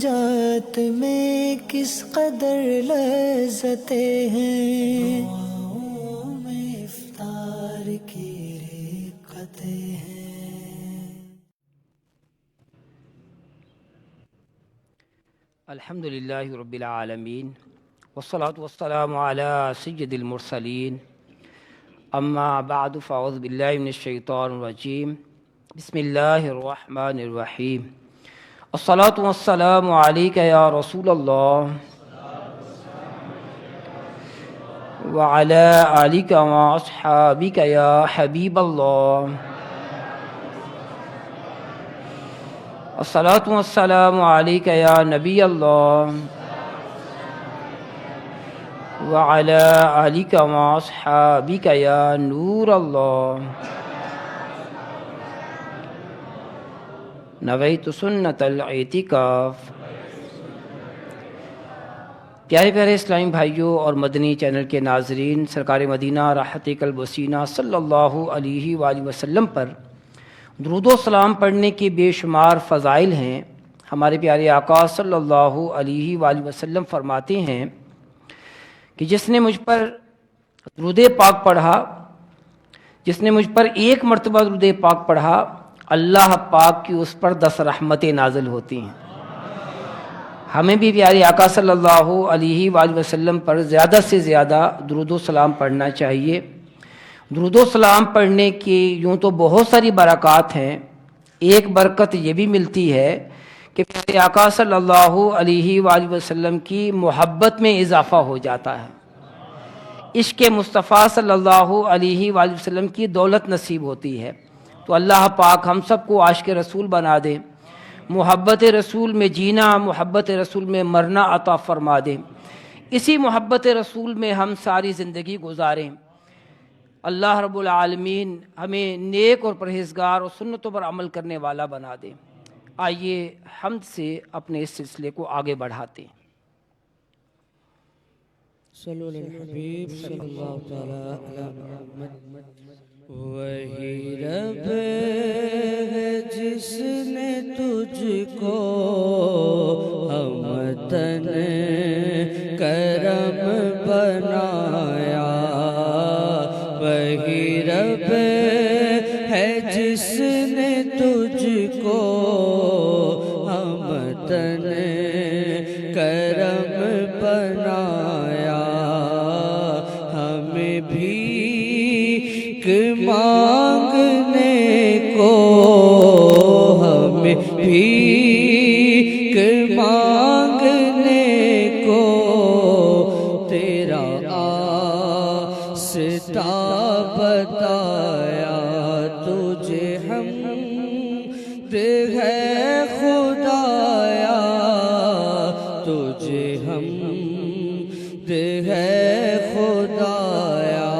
نجات میں کس قدر لذتیں ہیں، دعاؤں میں افطار کی رقتیں ہیں۔ الحمد للہ رب العالمین والصلاة والسلام علی سید المرسلین، اما بعد فاعوذ باللہ من الشیطان الرجیم، بسم اللہ الرحمن الرحیم۔ الصلاة والسلام علیک یا رسول اللہ وعلی آلک واصحابک یا حبیب اللہ۔ الصلاة والسلام علیک یا نبی اللہ وعلی آلک واصحابک یا نور اللہ۔ نویت سنت الاعتکاف۔ پیارے پیارے اسلامی بھائیوں اور مدنی چینل کے ناظرین، سرکار مدینہ راحت قلب و سینہ صلی اللہ علیہ وآلہ وسلم پر درود و سلام پڑھنے کے بے شمار فضائل ہیں۔ ہمارے پیارے آقا صلی اللہ علیہ وآلہ وسلم فرماتے ہیں کہ جس نے مجھ پر درود پاک پڑھا، جس نے مجھ پر ایک مرتبہ درود پاک پڑھا، اللہ پاک کی اس پر 10 رحمتیں نازل ہوتی ہیں۔ ہمیں بھی پیارے آقا صلی اللہ علیہ وآلہ وسلم پر زیادہ سے زیادہ درود و سلام پڑھنا چاہیے۔ درود و سلام پڑھنے کی یوں تو بہت ساری برکات ہیں، ایک برکت یہ بھی ملتی ہے کہ پیارے آقا صلی اللہ علیہ وآلہ وسلم کی محبت میں اضافہ ہو جاتا ہے، عشق مصطفیٰ صلی اللہ علیہ وآلہ وسلم کی دولت نصیب ہوتی ہے۔ تو اللہ پاک ہم سب کو عاشق رسول بنا دے، محبت رسول میں جینا، محبت رسول میں مرنا عطا فرما دے، اسی محبت رسول میں ہم ساری زندگی گزاریں۔ اللہ رب العالمین ہمیں نیک اور پرہیزگار اور سنتوں پر عمل کرنے والا بنا دے۔ آئیے حمد سے اپنے اس سلسلے کو آگے بڑھاتے ہیں۔ صلو علی الحبیب صلی اللہ تعالی علی محمد۔ وہی رب ہے جس نے تجھ کو ہمتن کرم بنایا، وہی رب ہے جس نے تجھ کو ہمتن کرم بنایا، ہمیں بھیک مانگنے کو، ہمیں بھیک مانگنے کو تیرا آستا بتایا، تجھے حمد ہے خدایا، تجھے حمد ہے خدایا،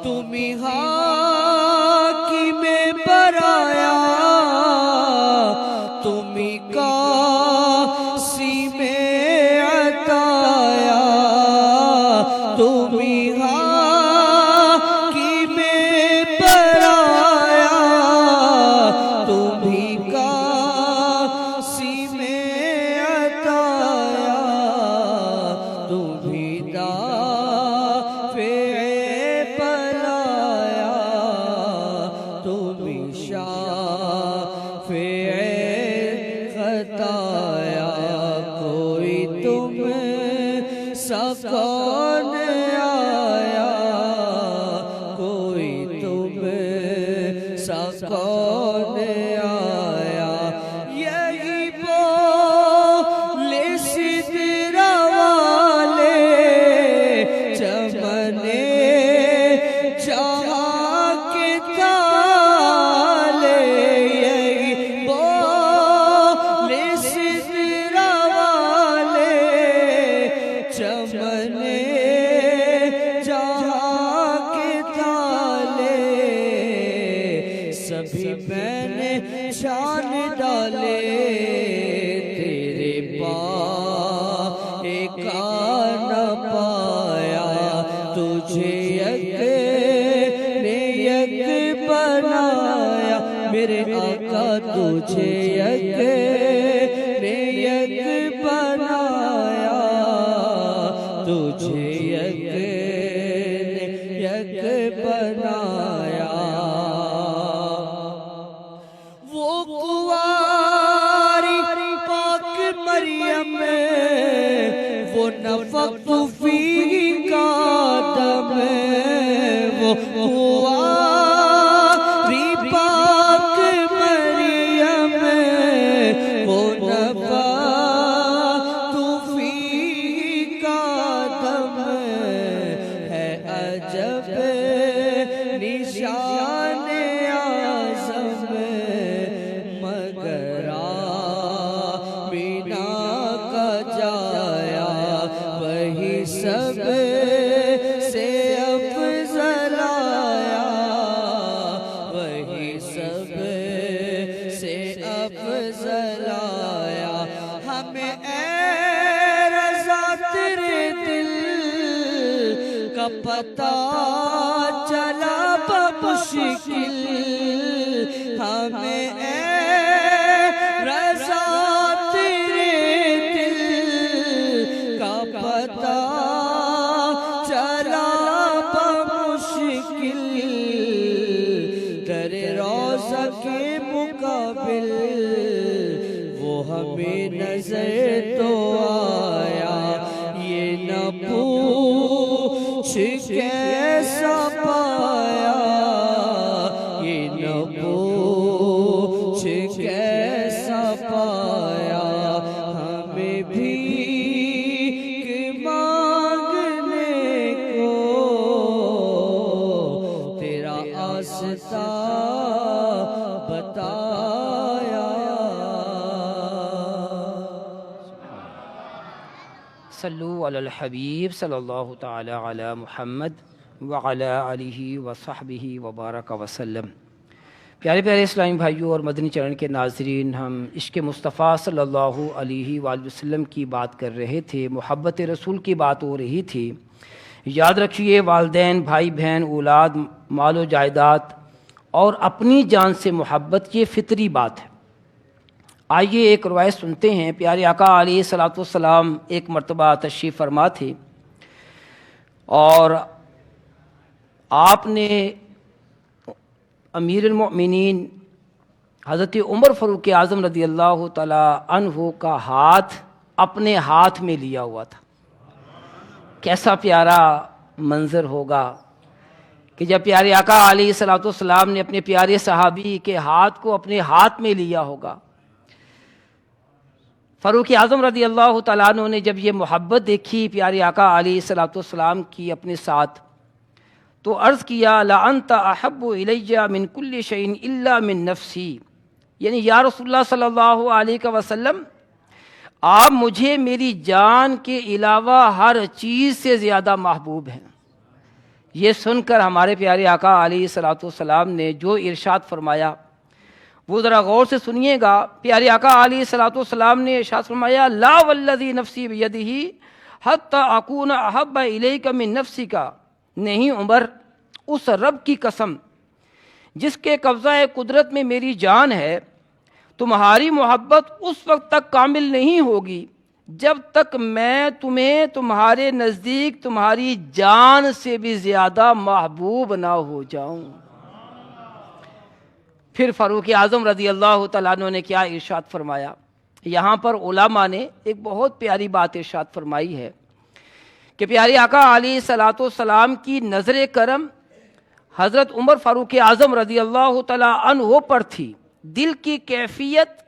تم ہی حاکم برایا، تم ہی قاسم عطایا، تم ہی حاکم برایا، تم ہی قاسم عطایا، تم ہی دافع بلایا، تم ہی شافع خطایا، کوئی تم سا کون آیا، کوئی تم سا کون آیا، یہی بول سدرا والے چمنے جہاں کے تالے، یہی بول سدرا نفخت فیہ کا دم وہ کنواری پاک مریم وہ نفخت فیہ کا دم ہے عجب نشان اعظم مگر آمینہ کا جایا وہی سب سے افضل آیا وہی سب سے افضل آیا ہمیں اے رضا تیرے دل کا پتہ چلا بمشکل ہمیں اے رضا تیرے دل کا پتہ چلا بمشکل در روضہ کے مقابل وہ ہمیں نظر تو آیا یہ نہ پوچھ کیسا پایا یہ نہ پوچھ کیسا پایا ہمیں بھیک مانگنے کو تیرا آستہ بتایا صلو علی الحبیب صلی اللہ تعالی علی محمد وعلی آلہ وصحبہ وبارک وسلم۔ پیارے پیارے اسلامی بھائیوں اور مدنی چینل کے ناظرین، ہم عشق مصطفیٰ صلی اللہ علیہ وآلہ وسلم کی بات کر رہے تھے، محبت رسول کی بات ہو رہی تھی۔ یاد رکھیے والدین، بھائی بہن، اولاد، مال و جائیداد اور اپنی جان سے محبت یہ فطری بات ہے۔ آئیے ایک روایت سنتے ہیں۔ پیارے آقا علیہ الصلوۃ والسلام ایک مرتبہ تشریف فرما تھے اور آپ نے امیر المؤمنین حضرت عمر فاروق اعظم رضی اللہ تعالی عنہ کا ہاتھ اپنے ہاتھ میں لیا ہوا تھا۔ کیسا پیارا منظر ہوگا کہ جب پیارے آقا علیہ الصلوۃ والسلام نے اپنے پیارے صحابی کے ہاتھ کو اپنے ہاتھ میں لیا ہوگا۔ فاروق اعظم رضی اللہ تعالیٰ عنہ نے جب یہ محبت دیکھی پیارے آقا علیہ الصلوۃ والسلام کی اپنے ساتھ، تو عرض کیا لَأَنْتَ أَحَبُّ إِلَيَّ مِنْ كُلِّ شَيْءٍ إِلَّا مِنْ نَفْسِي، یعنی یا رسول اللہ صلی اللہ علیہ وسلم، آپ مجھے میری جان کے علاوہ ہر چیز سے زیادہ محبوب ہیں۔ یہ سن کر ہمارے پیارے آقا علیہ الصلوۃ والسلام نے جو ارشاد فرمایا وہ ذرا غور سے سنیے گا۔ پیارے آقا علیہ الصلوۃ والسلام نے ارشاد فرمایا لا والذی نفسی بیدہ حتی اکون احب الیک من نفسک، نہیں عمر، اس رب کی قسم جس کے قبضہ قدرت میں میری جان ہے، تمہاری محبت اس وقت تک کامل نہیں ہوگی جب تک میں تمہیں تمہارے نزدیک تمہاری جان سے بھی زیادہ محبوب نہ ہو جاؤں۔ پھر فاروق اعظم رضی اللہ تعالیٰ عنہ نے کیا ارشاد فرمایا؟ یہاں پر علماء نے ایک بہت پیاری بات ارشاد فرمائی ہے کہ پیارے آقا علیہ الصلوۃ والسلام کی نظر کرم حضرت عمر فاروق اعظم رضی اللہ تعالیٰ عنہ پر تھی۔ دل کی کیفیت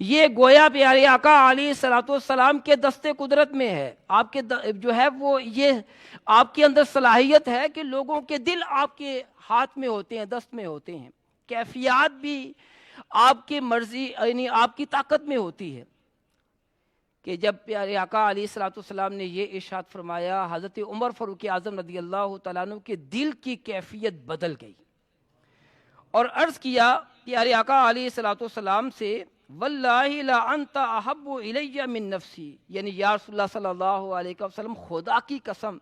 یہ گویا پیارے آقا علیہ الصلوۃ والسلام کے دست قدرت میں ہے۔ آپ کے جو ہے وہ یہ آپ کے اندر صلاحیت ہے کہ لوگوں کے دل آپ کے ہاتھ میں ہوتے ہیں، دست میں ہوتے ہیں۔ کیفیات بھی آپ کی مرضی یعنی آپ کی طاقت میں ہوتی ہے کہ جب پیارے آقا علیہ الصلوۃ والسلام نے یہ ارشاد فرمایا، حضرت عمر فاروق اعظم رضی اللہ تعالیٰ عنہ کے دل کی کیفیت بدل گئی اور عرض کیا پیارے آقا علیہ الصلوۃ والسلام سے واللہ لا انت احب الی من نفسی، یعنی یا رسول اللہ صلی اللہ علیہ وسلم خدا کی قسم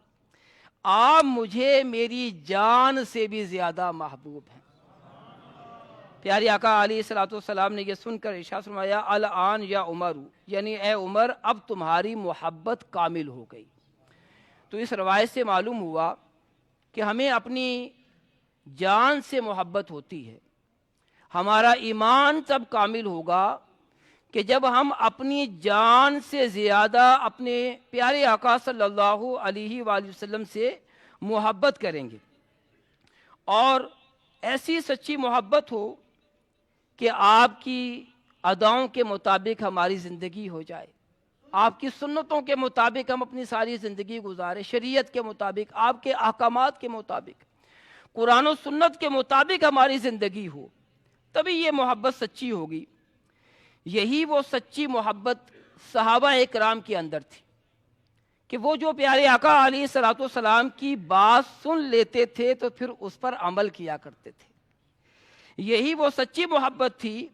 آپ مجھے میری جان سے بھی زیادہ محبوب ہیں۔ پیارے آقا علیہ الصلوۃ والسلام نے یہ سن کر ارشاد فرمایا الآن یا عمر، یعنی اے عمر اب تمہاری محبت کامل ہو گئی۔ تو اس روایت سے معلوم ہوا کہ ہمیں اپنی جان سے محبت ہوتی ہے۔ ہمارا ایمان تب کامل ہوگا کہ جب ہم اپنی جان سے زیادہ اپنے پیارے آقا صلی اللہ علیہ وآلہ وسلم سے محبت کریں گے، اور ایسی سچی محبت ہو کہ آپ کی اداؤں کے مطابق ہماری زندگی ہو جائے، آپ کی سنتوں کے مطابق ہم اپنی ساری زندگی گزاریں، شریعت کے مطابق، آپ کے احکامات کے مطابق، قرآن و سنت کے مطابق ہماری زندگی ہو، تبھی یہ محبت سچی ہوگی۔ یہی وہ سچی محبت صحابہ اکرام کے اندر تھی کہ وہ جو پیارے آقا علیہ الصلوۃ والسلام کی بات سن لیتے تھے تو پھر اس پر عمل کیا کرتے تھے۔ یہی وہ سچی محبت تھی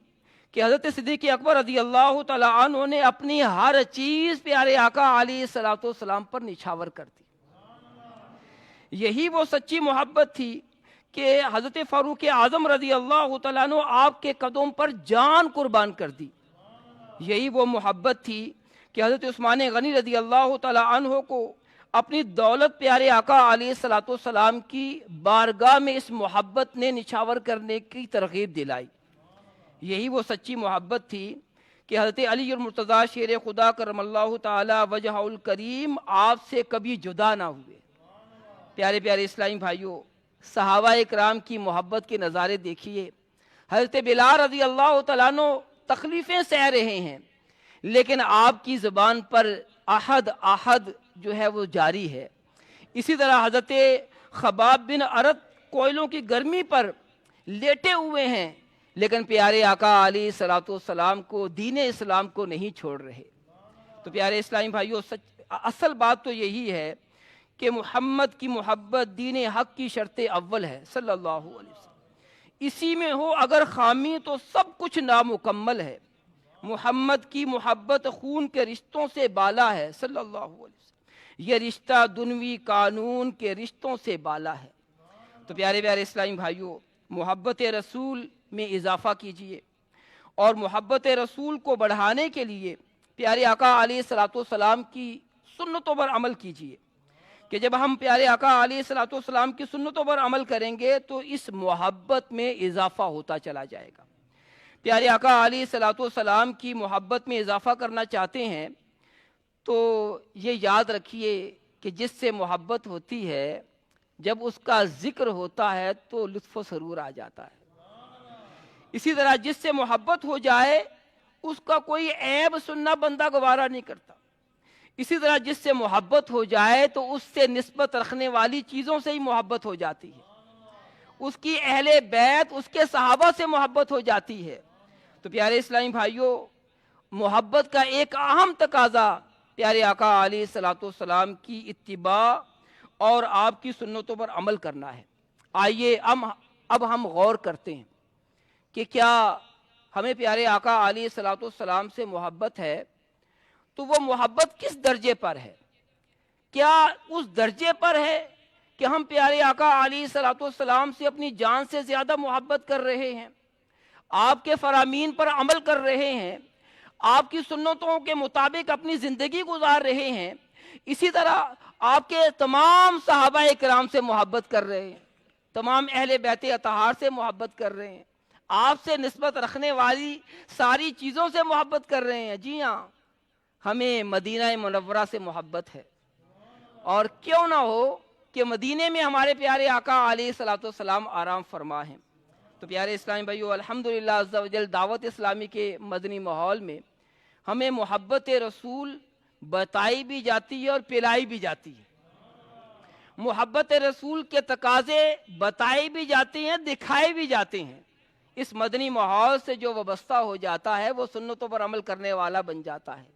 کہ حضرت صدیق اکبر رضی اللہ تعالیٰ عنہ نے اپنی ہر چیز پیارے آقا علیہ الصلوۃ والسلام پر نچھاور کر دی۔ یہی وہ سچی محبت تھی کہ حضرت فاروق اعظم رضی اللہ تعالیٰ عنہ آپ کے قدم پر جان قربان کر دی۔ یہی وہ محبت تھی کہ حضرت عثمان غنی رضی اللہ تعالیٰ عنہ کو اپنی دولت پیارے آقا علیہ الصلوۃ والسلام کی بارگاہ میں اس محبت نے نچھاور کرنے کی ترغیب دلائی۔ یہی وہ سچی محبت تھی کہ حضرت علی المرتضیٰ شیر خدا کرم اللہ تعالی وجہہ الکریم آپ سے کبھی جدا نہ ہوئے۔ پیارے پیارے اسلامی بھائیوں، صحابہ اکرام کی محبت کے نظارے دیکھیے۔ حضرت بلال رضی اللہ تعالیٰ عنہ تکلیفیں سہ رہے ہیں، لیکن آپ کی زبان پر احد احد جو ہے وہ جاری ہے۔ اسی طرح حضرت خباب بن ارت کوئلوں کی گرمی پر لیٹے ہوئے ہیں، لیکن پیارے آقا علیہ الصلوۃ والسلام کو، دین اسلام کو نہیں چھوڑ رہے۔ تو پیارے اسلامی بھائیوں، اصل بات تو یہی ہے کہ محمد کی محبت دین حق کی شرط اول ہے صلی اللہ علیہ وسلم۔ اسی میں ہو اگر خامی تو سب کچھ نامکمل ہے۔ محمد کی محبت خون کے رشتوں سے بالا ہے صلی اللہ علیہ وسلم، یہ رشتہ دنوی قانون کے رشتوں سے بالا ہے۔ تو پیارے پیارے اسلامی بھائیوں، محبت رسول میں اضافہ کیجئے، اور محبت رسول کو بڑھانے کے لیے پیارے آقا علیہ الصلوۃ والسلام کی سنتوں پر عمل کیجئے، کہ جب ہم پیارے آقا علیہ الصلوۃ والسلام کی سنتوں پر عمل کریں گے تو اس محبت میں اضافہ ہوتا چلا جائے گا۔ پیارے آقا علیہ الصلوۃ والسلام کی محبت میں اضافہ کرنا چاہتے ہیں تو یہ یاد رکھیے کہ جس سے محبت ہوتی ہے، جب اس کا ذکر ہوتا ہے تو لطف و سرور آ جاتا ہے۔ اسی طرح جس سے محبت ہو جائے اس کا کوئی عیب سننا بندہ گوارا نہیں کرتا۔ اسی طرح جس سے محبت ہو جائے تو اس سے نسبت رکھنے والی چیزوں سے ہی محبت ہو جاتی ہے، اس کی اہل بیت، اس کے صحابہ سے محبت ہو جاتی ہے۔ تو پیارے اسلامی بھائیوں، محبت کا ایک اہم تقاضا پیارے آقا علیہ الصلوۃ والسلام کی اتباع اور آپ کی سنتوں پر عمل کرنا ہے۔ آئیے اب ہم غور کرتے ہیں کہ کیا ہمیں پیارے آقا علیہ الصلوۃ والسلام سے محبت ہے، تو وہ محبت کس درجے پر ہے؟ کیا اس درجے پر ہے کہ ہم پیارے آقا علیہ الصلوۃ والسلام سے اپنی جان سے زیادہ محبت کر رہے ہیں، آپ کے فرامین پر عمل کر رہے ہیں، آپ کی سنتوں کے مطابق اپنی زندگی گزار رہے ہیں، اسی طرح آپ کے تمام صحابہ اکرام سے محبت کر رہے ہیں، تمام اہل بیت اطہار سے محبت کر رہے ہیں، آپ سے نسبت رکھنے والی ساری چیزوں سے محبت کر رہے ہیں؟ جی ہاں، ہمیں مدینہ منورہ سے محبت ہے، اور کیوں نہ ہو کہ مدینے میں ہمارے پیارے آقا علیہ الصلوۃ والسلام آرام فرما ہیں۔ تو پیارے اسلامی بھائیو، الحمدللہ عز و جل دعوت اسلامی کے مدنی ماحول میں ہمیں محبت رسول بتائی بھی جاتی ہے اور پلائی بھی جاتی ہے۔ محبت رسول کے تقاضے بتائے بھی جاتے ہیں، دکھائے بھی جاتے ہیں۔ اس مدنی ماحول سے جو وابستہ ہو جاتا ہے وہ سنتوں پر عمل کرنے والا بن جاتا ہے،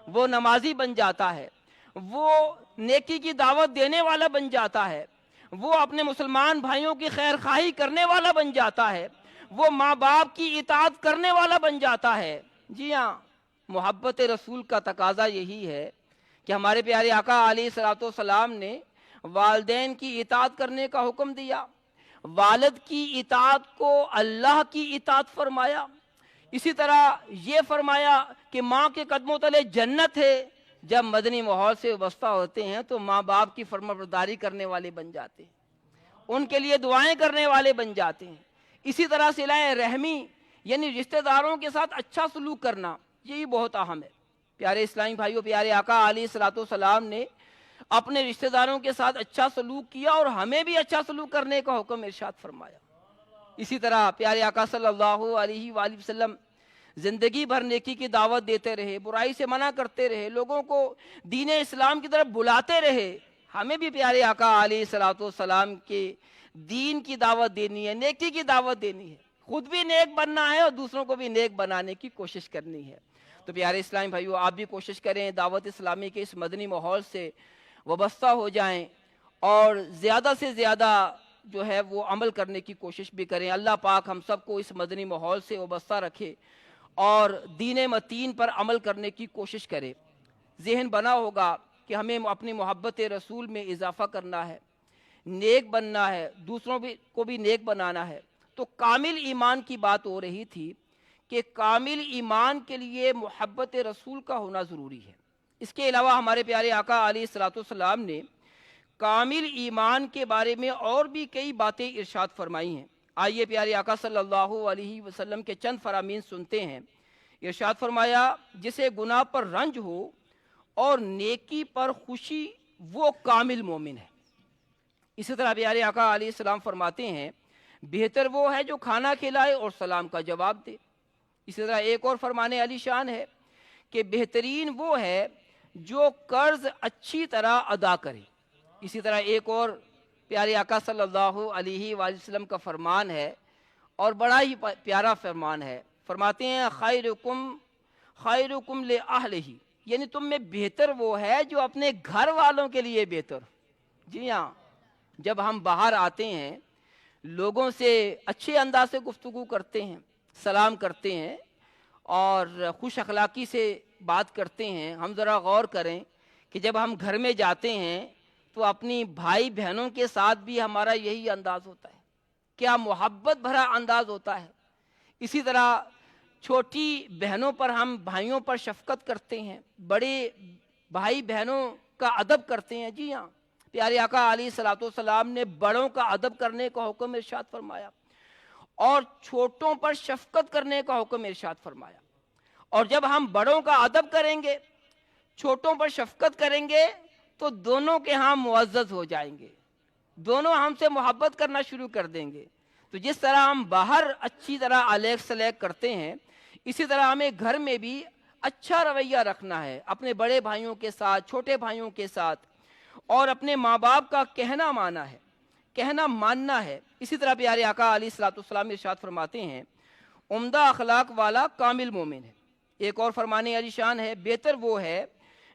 وہ نمازی بن جاتا ہے، وہ نیکی کی دعوت دینے والا بن جاتا ہے، وہ اپنے مسلمان بھائیوں کی خیر خواہی کرنے والا بن جاتا ہے، وہ ماں باپ کی اطاعت کرنے والا بن جاتا ہے۔ جی ہاں، محبت رسول کا تقاضا یہی ہے کہ ہمارے پیارے آقا علیہ الصلوۃ والسلام نے والدین کی اطاعت کرنے کا حکم دیا، والد کی اطاعت کو اللہ کی اطاعت فرمایا، اسی طرح یہ فرمایا کہ ماں کے قدموں تلے جنت ہے۔ جب مدنی ماحول سے وابستہ ہوتے ہیں تو ماں باپ کی فرمانبرداری کرنے والے بن جاتے ہیں، ان کے لیے دعائیں کرنے والے بن جاتے ہیں۔ اسی طرح صلہ رحمی یعنی رشتہ داروں کے ساتھ اچھا سلوک کرنا، یہی بہت اہم ہے۔ پیارے اسلامی بھائیوں، پیارے آقا علیہ الصلوۃ والسلام نے اپنے رشتہ داروں کے ساتھ اچھا سلوک کیا اور ہمیں بھی اچھا سلوک کرنے کا حکم ارشاد فرمایا۔ اسی طرح پیارے آقا صلی اللہ علیہ وآلہ وسلم زندگی بھر نیکی کی دعوت دیتے رہے، برائی سے منع کرتے رہے، لوگوں کو دین اسلام کی طرف بلاتے رہے۔ ہمیں بھی پیارے آقا علیہ الصلوۃ والسلام کے دین کی دعوت دینی ہے، نیکی کی دعوت دینی ہے، خود بھی نیک بننا ہے اور دوسروں کو بھی نیک بنانے کی کوشش کرنی ہے۔ تو پیارے اسلامی بھائیو، آپ بھی کوشش کریں دعوت اسلامی کے اس مدنی ماحول سے وابستہ ہو جائیں اور زیادہ سے زیادہ جو ہے وہ عمل کرنے کی کوشش بھی کریں۔ اللہ پاک ہم سب کو اس مدنی ماحول سے وابستہ رکھے اور دین متین پر عمل کرنے کی کوشش کرے۔ ذہن بنا ہوگا کہ ہمیں اپنی محبت رسول میں اضافہ کرنا ہے، نیک بننا ہے، دوسروں کو بھی نیک بنانا ہے۔ تو کامل ایمان کی بات ہو رہی تھی کہ کامل ایمان کے لیے محبت رسول کا ہونا ضروری ہے۔ اس کے علاوہ ہمارے پیارے آقا علیہ الصلوۃ والسلام نے کامل ایمان کے بارے میں اور بھی کئی باتیں ارشاد فرمائی ہیں۔ آئیے پیارے آقا صلی اللہ علیہ وسلم کے چند فرامین سنتے ہیں۔ ارشاد فرمایا، جسے گناہ پر رنج ہو اور نیکی پر خوشی، وہ کامل مومن ہے۔ اسی طرح پیارے آقا علیہ السلام فرماتے ہیں، بہتر وہ ہے جو کھانا کھلائے اور سلام کا جواب دے۔ اسی طرح ایک اور فرمانے علی شان ہے کہ بہترین وہ ہے جو قرض اچھی طرح ادا کرے۔ اسی طرح ایک اور پیارے آقا صلی اللہ علیہ وآلہ وسلم کا فرمان ہے اور بڑا ہی پیارا فرمان ہے۔ فرماتے ہیں، خیرکم لأہلہ، یعنی تم میں بہتر وہ ہے جو اپنے گھر والوں کے لیے بہتر۔ جی ہاں، جب ہم باہر آتے ہیں لوگوں سے اچھے انداز سے گفتگو کرتے ہیں، سلام کرتے ہیں اور خوش اخلاقی سے بات کرتے ہیں۔ ہم ذرا غور کریں کہ جب ہم گھر میں جاتے ہیں تو اپنی بھائی بہنوں کے ساتھ بھی ہمارا یہی انداز ہوتا ہے، کیا محبت بھرا انداز ہوتا ہے۔ اسی طرح چھوٹی بہنوں پر ہم بھائیوں پر شفقت کرتے ہیں، بڑے بھائی بہنوں کا ادب کرتے ہیں۔ جی ہاں، پیارے آقا علیہ الصلوۃ والسلام نے بڑوں کا ادب کرنے کا حکم ارشاد فرمایا اور چھوٹوں پر شفقت کرنے کا حکم ارشاد فرمایا۔ اور جب ہم بڑوں کا ادب کریں گے، چھوٹوں پر شفقت کریں گے، تو دونوں کے ہاں معزز ہو جائیں گے، دونوں ہم سے محبت کرنا شروع کر دیں گے۔ تو جس طرح ہم باہر اچھی طرح الیک سلیک کرتے ہیں، اسی طرح ہمیں گھر میں بھی اچھا رویہ رکھنا ہے اپنے بڑے بھائیوں کے ساتھ، چھوٹے بھائیوں کے ساتھ، اور اپنے ماں باپ کا کہنا ماننا ہے۔ اسی طرح پیارے آقا علیہ الصلوۃ والسلام ارشاد فرماتے ہیں، عمدہ اخلاق والا کامل مومن ہے۔ ایک اور فرمانے علی شان ہے، بہتر وہ ہے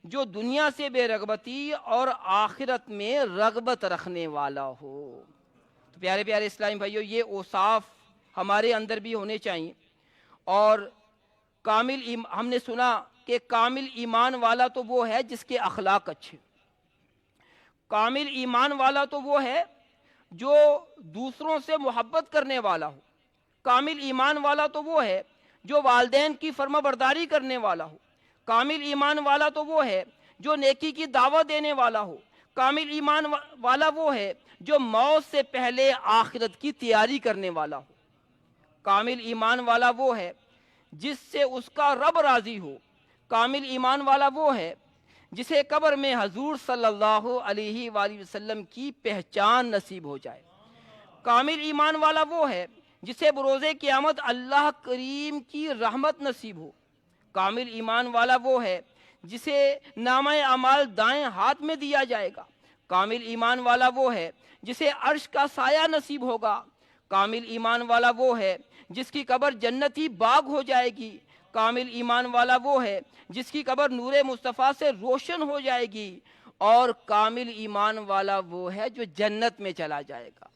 جو دنیا سے بے رغبتی اور آخرت میں رغبت رکھنے والا ہو۔ تو پیارے پیارے اسلامی بھائیو، یہ اوصاف ہمارے اندر بھی ہونے چاہیے۔ اور ہم نے سنا کہ کامل ایمان والا تو وہ ہے جس کے اخلاق اچھے۔ کامل ایمان والا تو وہ ہے جو دوسروں سے محبت کرنے والا ہو۔ کامل ایمان والا تو وہ ہے جو والدین کی فرما برداری کرنے والا ہو۔ کامل ایمان والا تو وہ ہے جو نیکی کی دعوت دینے والا ہو۔ کامل ایمان والا وہ ہے جو موت سے پہلے آخرت کی تیاری کرنے والا ہو۔ کامل ایمان والا وہ ہے جس سے اس کا رب راضی ہو۔ کامل ایمان والا وہ ہے جسے قبر میں حضور صلی اللہ علیہ وآلہ وسلم کی پہچان نصیب ہو جائے۔ کامل ایمان والا وہ ہے جسے بروز قیامت اللہ کریم کی رحمت نصیب ہو۔ کامل ایمان والا وہ ہے جسے نامہ اعمال دائیں ہاتھ میں دیا جائے گا۔ کامل ایمان والا وہ ہے جسے عرش کا سایہ نصیب ہوگا۔ کامل ایمان والا وہ ہے جس کی قبر جنتی باغ ہو جائے گی۔ کامل ایمان والا وہ ہے جس کی قبر نور مصطفیٰ سے روشن ہو جائے گی۔ اور کامل ایمان والا وہ ہے جو جنت میں چلا جائے گا۔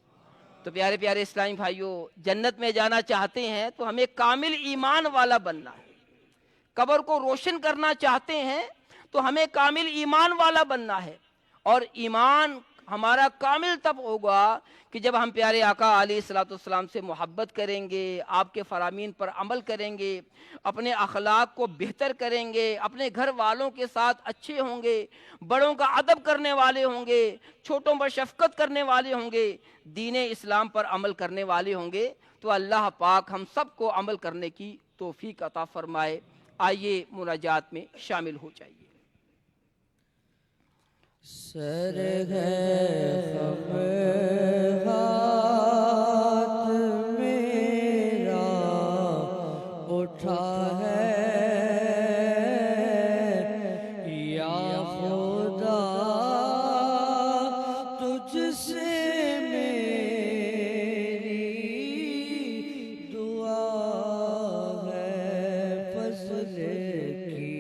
تو پیارے پیارے اسلامی بھائیوں، جنت میں جانا چاہتے ہیں تو ہمیں کامل ایمان والا بننا ہے۔ قبر کو روشن کرنا چاہتے ہیں تو ہمیں کامل ایمان والا بننا ہے۔ اور ایمان ہمارا کامل تب ہوگا کہ جب ہم پیارے آقا علیہ الصلوۃ والسلام سے محبت کریں گے، آپ کے فرامین پر عمل کریں گے، اپنے اخلاق کو بہتر کریں گے، اپنے گھر والوں کے ساتھ اچھے ہوں گے، بڑوں کا ادب کرنے والے ہوں گے، چھوٹوں پر شفقت کرنے والے ہوں گے، دین اسلام پر عمل کرنے والے ہوں گے، تو اللہ پاک ہم سب کو عمل کرنے کی توفیق عطا فرمائے۔ آئیے مناجات میں شامل ہو جائیے۔ سر ہے خم ہاتھ میرا اٹھا ہے، یا خدا تجھ سے میری دعا ہے، فضل کی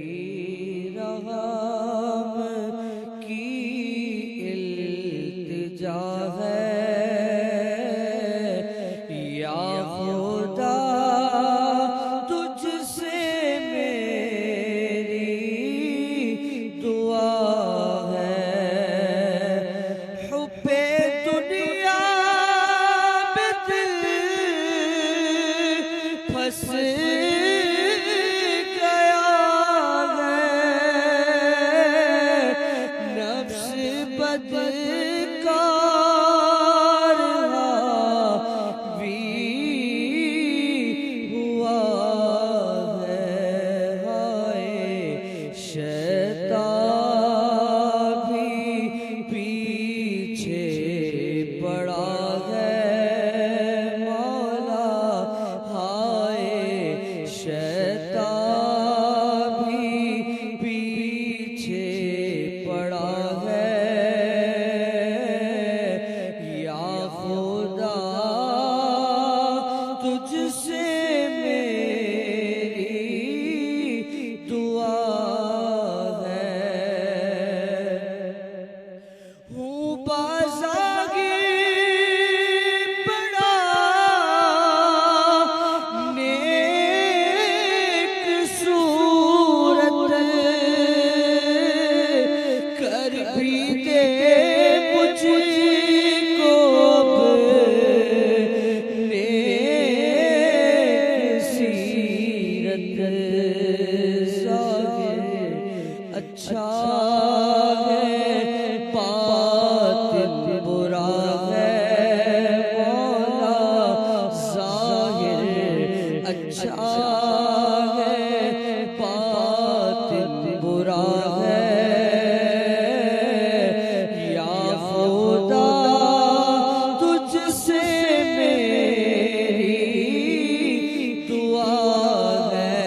رحم کی التجا ہے، یا خدا تجھ سے میری دعا ہے، حب دنیا میں دل پھنس گیا ہے، نفس بدکار حاوی ہوا ہے، ہائے شیطان بھی پیچھے پڑا ہے، مولا ہائے شیطان بھی پیچھے پڑا ہے، یا خدا تجھ سے میری دعا ہے، ہوں بازاگی بڑا نیک صورت، کر بھی دے مجھ کو نیک سیرت، ظاہر اچھا ہے باطن برا ہے، مولا ظاہر اچھا ہے باطن برا ہے، یا خدا تجھ سے میری دعا ہے،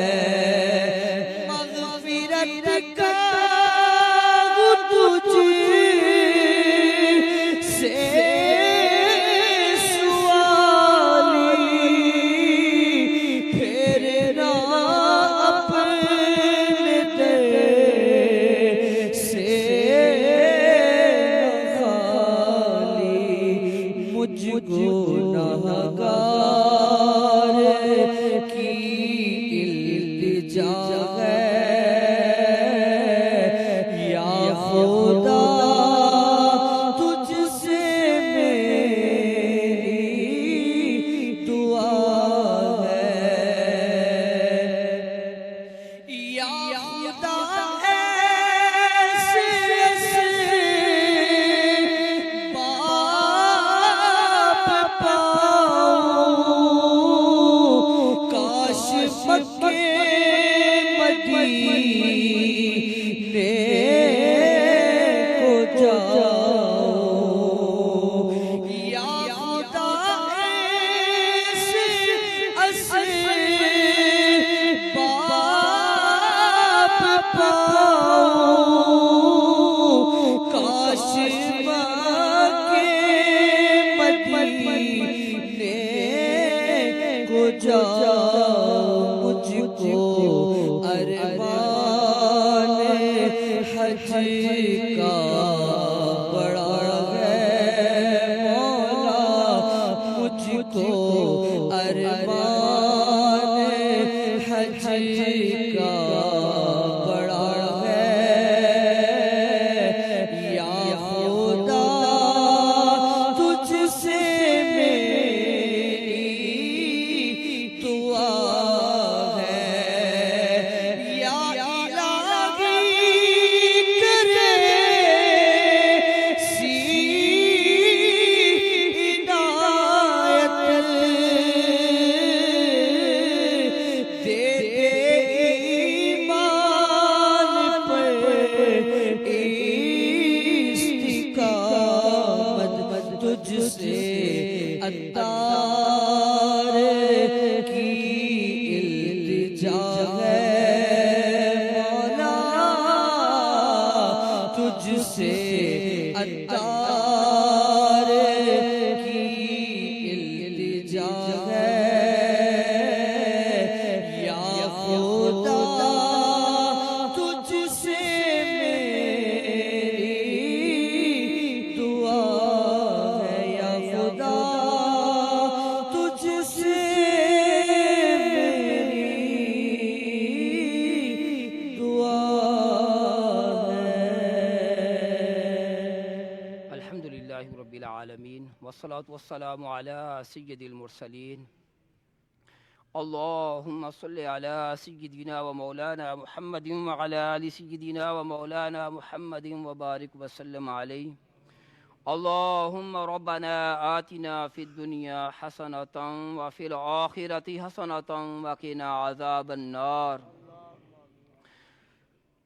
مغفرت کا تجھ سے سوالی، پھیرنا اپنے در سے خالی، مجھ گنہگار کی التجا ہے، یا خدا تجھ سے میری دعا ہے، یا خدا ایسے باپ پاؤں، کاش مکے مدینے کو جاؤ، یا خدا ایسے باپ پاؤں، کاش مکے مدینے کو جاؤ، مجھ کو ارمان حج کا بڑا ہے، مولا مجھ کو ارمان حج کا بڑا ہے، یا خدا تجھ سے میری دعا ہے، یا الہی کرے عطار کی التجا ہے یا خدا تجھ سے میری دعا ہے یا خدا تجھ سے رب العالمین والصلاة والسلام علی سید المرسلین اللہم صلی علی سیدنا و مولانا محمد وعلی آل سیدنا و مولانا محمد وبارک وسلم علیہ اللہم ربنا آتنا فی الدنیا حسنة وفی الآخرة حسنة وقنا عذاب النار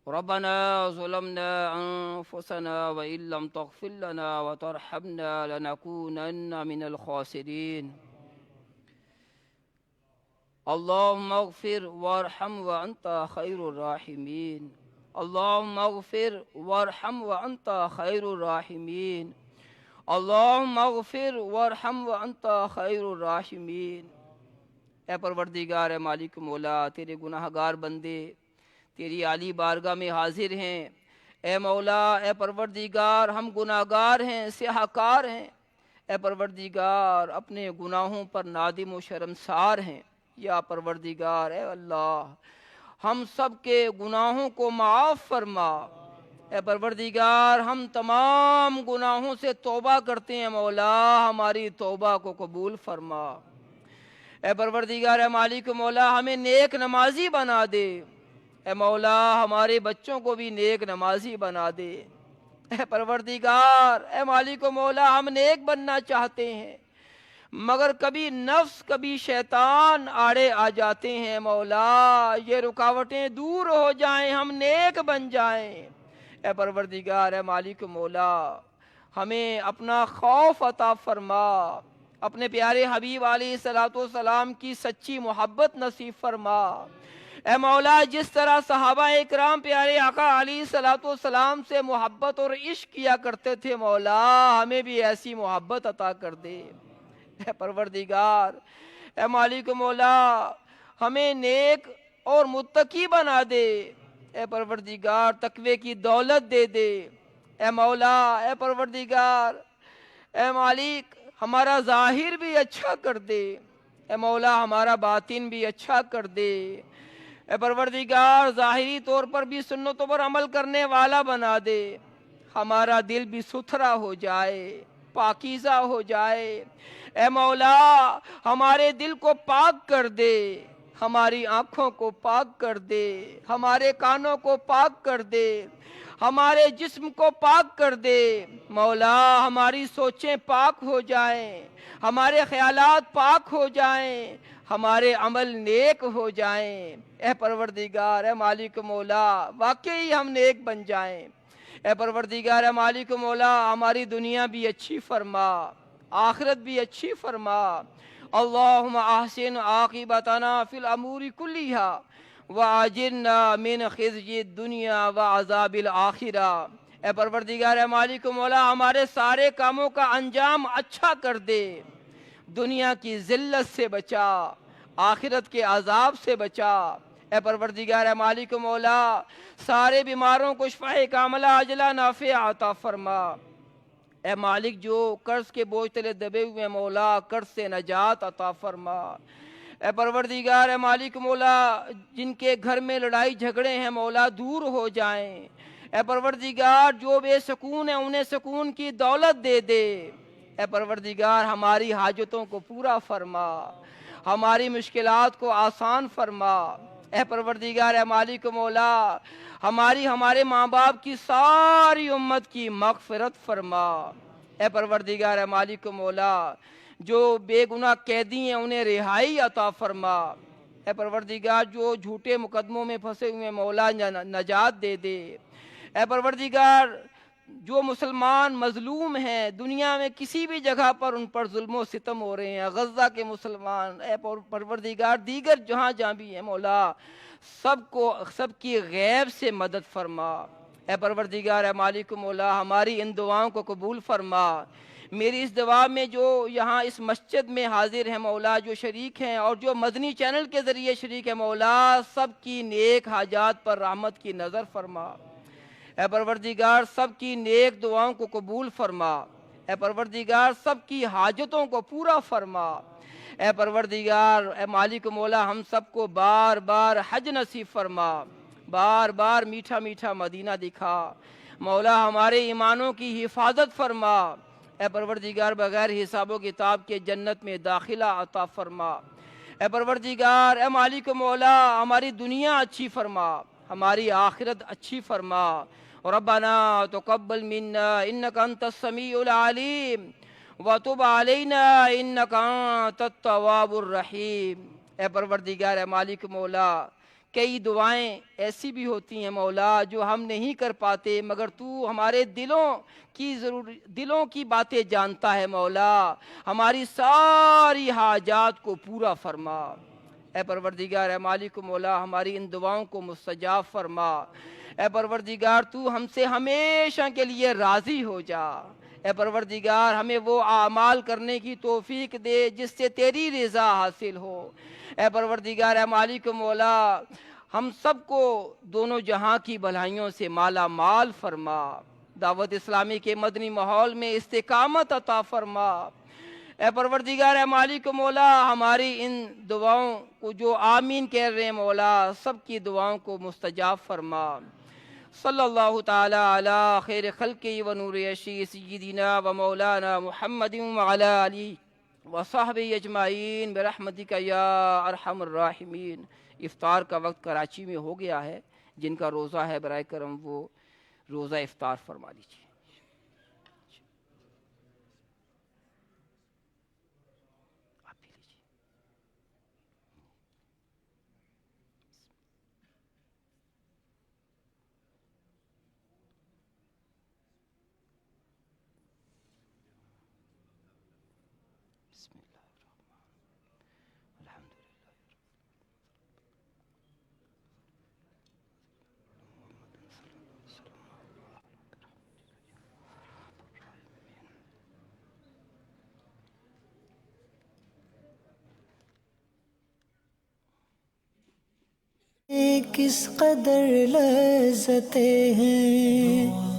ربنا ظلمنا أنفسنا وإن لم تغفر لنا وترحمنا لنكونن من الخاسرين اللهم اغفر وارحم وأنت خير الراحمين اللهم اغفر وارحم وأنت خير الراحمين اللهم اغفر وارحم وأنت خير الراحمين اے پروردگار اے مالک مولا، تیرے گناہ گار بندے تیری عالی بارگاہ میں حاضر ہیں۔ اے مولا، اے پروردگار، ہم گناہ گار ہیں، سیاہ کار ہیں۔ اے پروردگار، اپنے گناہوں پر نادم و شرمسار ہیں۔ یا پروردگار، اے اللہ، ہم سب کے گناہوں کو معاف فرما۔ اے پروردگار، ہم تمام گناہوں سے توبہ کرتے ہیں، مولا ہماری توبہ کو قبول فرما۔ اے پروردگار، اے مالک مولا، ہمیں نیک نمازی بنا دے۔ اے مولا، ہمارے بچوں کو بھی نیک نمازی بنا دے۔ اے پروردگار، اے مالک و مولا، ہم نیک بننا چاہتے ہیں مگر کبھی نفس کبھی شیطان آڑے آ جاتے ہیں۔ مولا، یہ رکاوٹیں دور ہو جائیں، ہم نیک بن جائیں۔ اے پروردگار، اے مالک و مولا، ہمیں اپنا خوف عطا فرما، اپنے پیارے حبیب علیہ السلام کی سچی محبت نصیب فرما۔ اے مولا، جس طرح صحابہ اکرام پیارے آقا علیہ السلام سے محبت اور عشق کیا کرتے تھے، مولا ہمیں بھی ایسی محبت عطا کر دے۔ اے پروردگار، اے مالک مولا، ہمیں نیک اور متقی بنا دے۔ اے پروردگار، تقوی کی دولت دے دے۔ اے مولا، اے پروردگار، اے مالک، ہمارا ظاہر بھی اچھا کر دے۔ اے مولا، ہمارا باطن بھی اچھا کر دے۔ اے پروردگار، ظاہری طور پر بھی سنتوں پر عمل کرنے والا بنا دے۔ ہمارا دل بھی ستھرا ہو جائے، پاکیزہ ہو جائے۔ اے مولا، ہمارے دل کو پاک کر دے، ہماری آنکھوں کو پاک کر دے، ہمارے کانوں کو پاک کر دے، ہمارے جسم کو پاک کر دے۔ مولا، ہماری سوچیں پاک ہو جائیں، ہمارے خیالات پاک ہو جائیں، ہمارے عمل نیک ہو جائیں۔ اے پروردگار، اے مالک مولا، واقعی ہم نیک بن جائیں۔ اے پروردگار، اے مالک مولا، ہماری دنیا بھی اچھی فرما، آخرت بھی اچھی فرما۔ اللہم احسن عاقبتنا فی الامور کلیہا وآجرنا من خزی الدنیا وعذاب الآخرہ۔ اے پروردگار، اے مالک مولا، ہمارے سارے کاموں کا انجام اچھا کر دے، دنیا کی ذلت سے بچا، آخرت کے عذاب سے بچا۔ اے پروردگار، اے مالک مولا، سارے بیماروں کو شفاء کاملہ عاجلہ نافع عطا فرما۔ اے مالک، جو قرض کے بوجھ تلے دبے ہوئے مولا، قرض سے نجات عطا فرما۔ اے پروردگار، اے مالک مولا، جن کے گھر میں لڑائی جھگڑے ہیں مولا، دور ہو جائیں۔ اے پروردگار، جو بے سکون ہیں انہیں سکون کی دولت دے دے۔ اے پروردگار، ہماری حاجتوں کو پورا فرما، ہماری مشکلات کو آسان فرما۔ اے پروردگار، اے مالک مولا، ہمارے ماں باپ کی ساری امت کی مغفرت فرما۔ اے پروردگار، اے مالک مولا، جو بے گناہ قیدی ہیں انہیں رہائی عطا فرما۔ اے پروردگار، جو جھوٹے مقدموں میں پھنسے ہوئے مولا نجات دے دے۔ اے پروردگار، جو مسلمان مظلوم ہیں دنیا میں کسی بھی جگہ پر ان پر ظلم و ستم ہو رہے ہیں، غزہ کے مسلمان، اے پروردگار دیگر جہاں بھی ہیں مولا، سب کی غیب سے مدد فرما۔ اے پروردگار اے مالک مولا ہماری ان دعاؤں کو قبول فرما۔ میری اس دعا میں جو یہاں اس مسجد میں حاضر ہیں مولا، جو شریک ہیں اور جو مدنی چینل کے ذریعے شریک ہیں مولا، سب کی نیک حاجات پر رحمت کی نظر فرما۔ اے پروردگار سب کی نیک دعاؤں کو قبول فرما۔ اے پروردگار سب کی حاجتوں کو پورا فرما۔ اے پروردگار اے مالک مولا ہم سب کو بار بار حج نصیب فرما، بار بار میٹھا میٹھا مدینہ دکھا۔ مولا ہمارے ایمانوں کی حفاظت فرما۔ اے پروردگار بغیر حساب و کتاب کے جنت میں داخلہ عطا فرما۔ اے پروردگار اے مالک مولا ہماری دنیا اچھی فرما، ہماری آخرت اچھی فرما۔ ربنا تقبل منا انک انت السمیع العلیم وتب علینا انک انت التواب الرحیم۔ اے پروردگار اے مالک مولا کئی دعائیں ایسی بھی ہوتی ہیں مولا جو ہم نہیں کر پاتے، مگر تو ہمارے دلوں کی باتیں جانتا ہے مولا، ہماری ساری حاجات کو پورا فرما۔ اے پروردگار اے مالک مولا ہماری ان دعاؤں کو مستجاب فرما۔ اے پروردگار تو ہم سے ہمیشہ کے لیے راضی ہو جا۔ اے پروردگار ہمیں وہ اعمال کرنے کی توفیق دے جس سے تیری رضا حاصل ہو۔ اے پروردگار اے مالک مولا ہم سب کو دونوں جہاں کی بھلائیوں سے مالا مال فرما۔ دعوت اسلامی کے مدنی ماحول میں استقامت عطا فرما۔ اے پروردگار اے مالک مولا ہماری ان دعاؤں کو جو آمین کہہ رہے ہیں مولا سب کی دعاؤں کو مستجاب فرما۔ صلی اللہ تعالی علی خیر خلقہ و نور عرشہ سیدنا و مولانا محمد وعلی آلہ وصحبہ اجمعین برحمتک یا ارحم الراحمین۔ افطار کا وقت کراچی میں ہو گیا ہے، جن کا روزہ ہے برائے کرم وہ روزہ افطار فرما لیجیے۔ آپ بھی لیجیے۔ بسم اللہ الرحمن الرحیم الحمد للہ کس قدر لذتیں ہیں